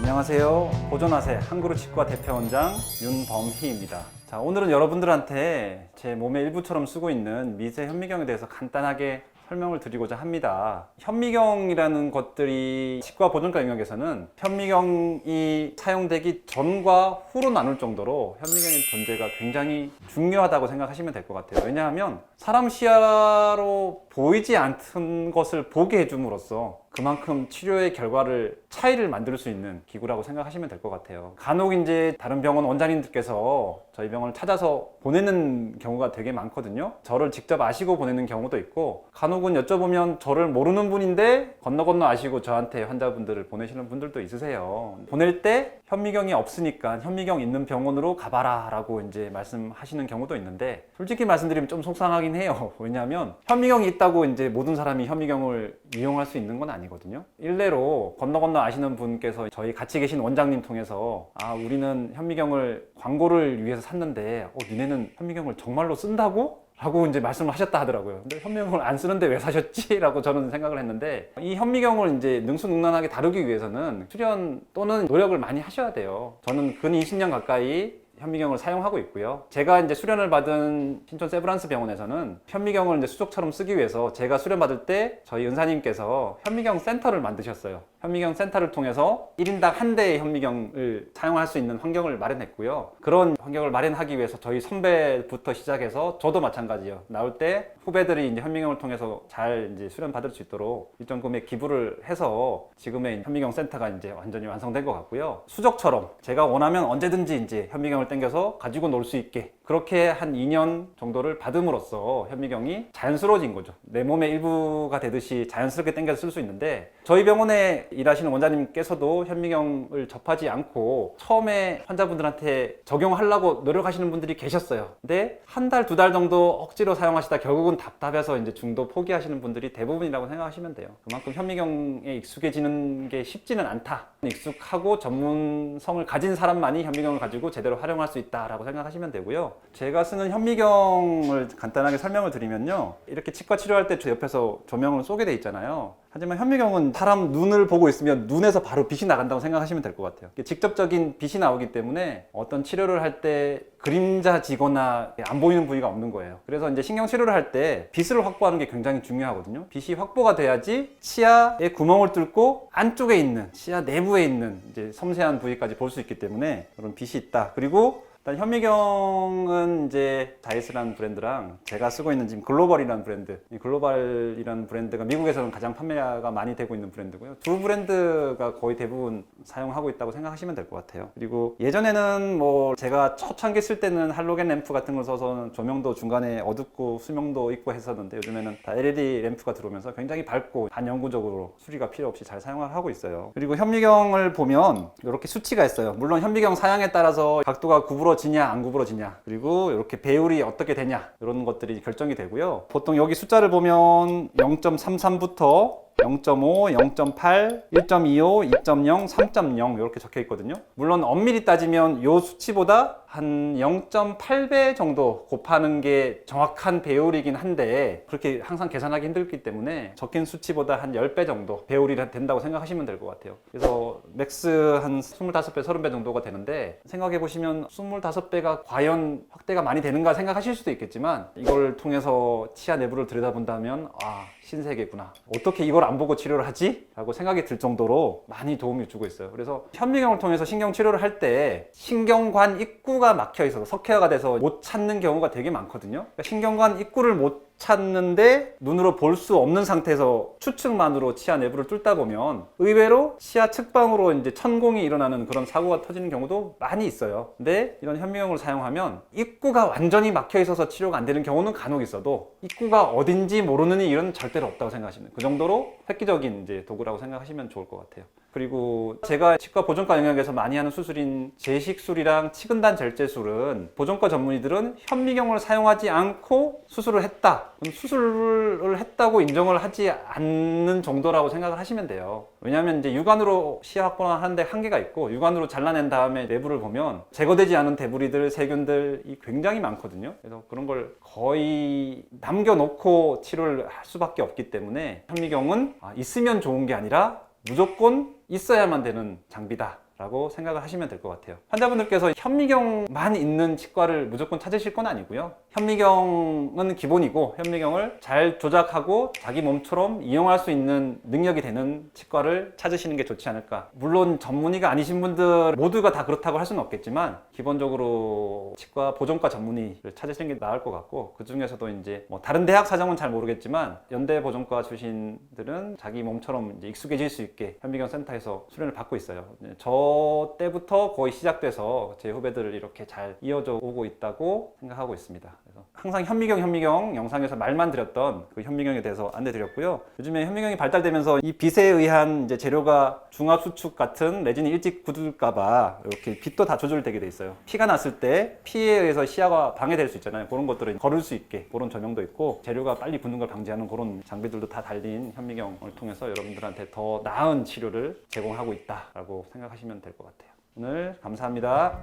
안녕하세요. 보존하세 한그루치과 대표원장 윤범희입니다. 자, 오늘은 여러분들한테 제 몸의 일부처럼 쓰고 있는 미세 현미경에 대해서 간단하게 설명을 드리고자 합니다. 현미경이라는 것들이 치과 보존과 영역에서는 현미경이 사용되기 전과 후로 나눌 정도로 현미경의 존재가 굉장히 중요하다고 생각하시면 될 것 같아요. 왜냐하면 사람 시야로 보이지 않는 것을 보게 해줌으로써 그만큼 치료의 결과를 차이를 만들 수 있는 기구라고 생각하시면 될 것 같아요. 간혹 이제 다른 병원 원장님들께서 저희 병원을 찾아서 보내는 경우가 되게 많거든요. 저를 직접 아시고 보내는 경우도 있고, 간혹은 여쭤보면 저를 모르는 분인데 건너 아시고 저한테 환자분들을 보내시는 분들도 있으세요. 보낼 때 현미경이 없으니까 현미경 있는 병원으로 가봐라 라고 이제 말씀하시는 경우도 있는데, 솔직히 말씀드리면 좀 속상하긴 해요. 왜냐하면 현미경이 있다고 이제 모든 사람이 현미경을 이용할 수 있는 건 아니거든요. 일례로 건너 아시는 분께서 저희 같이 계신 원장님 통해서 우리는 현미경을 광고를 위해서 샀는데 니네는 현미경을 정말로 쓴다고? 라고 이제 말씀을 하셨다 하더라고요. 근데 현미경을 안 쓰는데 왜 사셨지? 라고 저는 생각을 했는데, 이 현미경을 이제 능수능란하게 다루기 위해서는 수련 또는 노력을 많이 하셔야 돼요. 저는 근 20년 가까이 현미경을 사용하고 있고요. 제가 이제 수련을 받은 신촌 세브란스 병원에서는 현미경을 이제 수족처럼 쓰기 위해서 제가 수련 받을 때 저희 은사님께서 현미경 센터를 만드셨어요. 현미경 센터를 통해서 1인당 한 대의 현미경을 사용할 수 있는 환경을 마련했고요. 그런 환경을 마련하기 위해서 저희 선배부터 시작해서 저도 마찬가지예요. 나올 때 후배들이 이제 현미경을 통해서 잘 이제 수련 받을 수 있도록 일정 금액 기부를 해서 지금의 현미경 센터가 이제 완전히 완성된 것 같고요. 수족처럼 제가 원하면 언제든지 이제 현미경을 당겨서 가지고 놀 수 있게, 그렇게 한 2년 정도를 받음으로써 현미경이 자연스러워진 거죠. 내 몸의 일부가 되듯이 자연스럽게 당겨서 쓸 수 있는데, 저희 병원에 일하시는 원장님께서도 현미경을 접하지 않고 처음에 환자분들한테 적용하려고 노력하시는 분들이 계셨어요. 근데 한 달, 두 달 정도 억지로 사용하시다 결국은 답답해서 이제 중도 포기하시는 분들이 대부분이라고 생각하시면 돼요. 그만큼 현미경에 익숙해지는 게 쉽지는 않다. 익숙하고 전문성을 가진 사람만이 현미경을 가지고 제대로 활용할 수 있다라고 생각하시면 되고요. 제가 쓰는 현미경을 간단하게 설명을 드리면요, 이렇게 치과 치료할 때 옆에서 조명을 쏘게 돼 있잖아요. 하지만 현미경은 사람 눈을 보고 있으면 눈에서 바로 빛이 나간다고 생각하시면 될 것 같아요. 직접적인 빛이 나오기 때문에 어떤 치료를 할 때 그림자지거나 안 보이는 부위가 없는 거예요. 그래서 이제 신경 치료를 할 때 빛을 확보하는 게 굉장히 중요하거든요. 빛이 확보가 돼야지 치아에 구멍을 뚫고 안쪽에 있는 치아 내부에 있는 이제 섬세한 부위까지 볼 수 있기 때문에 그런 빛이 있다. 그리고 일단 현미경은 이제 자이스라는 브랜드랑 제가 쓰고 있는 지금 글로벌이라는 브랜드, 이 글로벌이라는 브랜드가 미국에서는 가장 판매가 많이 되고 있는 브랜드고요. 두 브랜드가 거의 대부분 사용하고 있다고 생각하시면 될 것 같아요. 그리고 예전에는 뭐 제가 초창기 쓸 때는 할로겐 램프 같은 걸 써서 조명도 중간에 어둡고 수명도 있고 했었는데, 요즘에는 다 LED 램프가 들어오면서 굉장히 밝고 반영구적으로 수리가 필요 없이 잘 사용을 하고 있어요. 그리고 현미경을 보면 이렇게 수치가 있어요. 물론 현미경 사양에 따라서 각도가 구부러지냐 안 구부러지냐, 그리고 이렇게 배율이 어떻게 되냐, 이런 것들이 결정이 되고요. 보통 여기 숫자를 보면 0.33부터 0.5, 0.8, 1.25, 2.0, 3.0 이렇게 적혀 있거든요. 물론 엄밀히 따지면 이 수치보다 한 0.8배 정도 곱하는 게 정확한 배율이긴 한데, 그렇게 항상 계산하기 힘들기 때문에 적힌 수치보다 한 10배 정도 배율이 된다고 생각하시면 될 것 같아요. 그래서 맥스 한 25배, 30배 정도가 되는데, 생각해 보시면 25배가 과연 확대가 많이 되는가 생각하실 수도 있겠지만, 이걸 통해서 치아 내부를 들여다본다면 신세계구나, 어떻게 이걸 안 보고 치료를 하지? 라고 생각이 들 정도로 많이 도움을 주고 있어요. 그래서 현미경을 통해서 신경 치료를 할 때 신경관 입구가 막혀 있어서 석회화가 돼서 못 찾는 경우가 되게 많거든요. 그러니까 신경관 입구를 못 찾는데 눈으로 볼 수 없는 상태에서 추측만으로 치아 내부를 뚫다 보면 의외로 치아 측방으로 이제 천공이 일어나는 그런 사고가 터지는 경우도 많이 있어요. 근데 이런 현미경을 사용하면 입구가 완전히 막혀 있어서 치료가 안 되는 경우는 간혹 있어도 입구가 어딘지 모르는 일은 절대로 없다고 생각하시면 돼요. 그 정도로 획기적인 이제 도구라고 생각하시면 좋을 것 같아요. 그리고 제가 치과 보존과 영역에서 많이 하는 수술인 제식술이랑 치근단 절제술은 보존과 전문의들은 현미경을 사용하지 않고 수술을 했다, 그럼 수술을 했다고 인정을 하지 않는 정도라고 생각을 하시면 돼요. 왜냐하면 이제 육안으로 시야 확보를 하는데 한계가 있고, 육안으로 잘라낸 다음에 내부를 보면 제거되지 않은 데브리들, 세균들이 굉장히 많거든요. 그래서 그런 걸 거의 남겨놓고 치료를 할 수밖에 없기 때문에 현미경은 있으면 좋은 게 아니라 무조건 있어야만 되는 장비다 라고 생각을 하시면 될 것 같아요. 환자분들께서 현미경만 있는 치과를 무조건 찾으실 건 아니고요. 현미경은 기본이고 현미경을 잘 조작하고 자기 몸처럼 이용할 수 있는 능력이 되는 치과를 찾으시는 게 좋지 않을까. 물론 전문의가 아니신 분들 모두가 다 그렇다고 할 수는 없겠지만 기본적으로 치과 보정과 전문의를 찾으시는 게 나을 것 같고, 그 중에서도 이제 뭐 다른 대학 사정은 잘 모르겠지만 연대 보정과 출신들은 자기 몸처럼 이제 익숙해질 수 있게 현미경 센터에서 수련을 받고 있어요. 저 때부터 거의 시작돼서 제 후배들을 이렇게 잘 이어져 오고 있다고 생각하고 있습니다. 그래서 항상 현미경 영상에서 말만 드렸던 그 현미경에 대해서 안내 드렸고요. 요즘에 현미경이 발달되면서 이 빛에 의한 이제 재료가 중압 수축 같은 레진이 일찍 굳을까봐 이렇게 빛도 다 조절되게 돼 있어요. 피가 났을 때 피에 의해서 시야가 방해될 수 있잖아요. 그런 것들을 걸을 수 있게 그런 조명도 있고, 재료가 빨리 굳는 걸 방지하는 그런 장비들도 다 달린 현미경을 통해서 여러분들한테 더 나은 치료를 제공하고 있다라고 생각하시면 될 것 같아요. 오늘 감사합니다.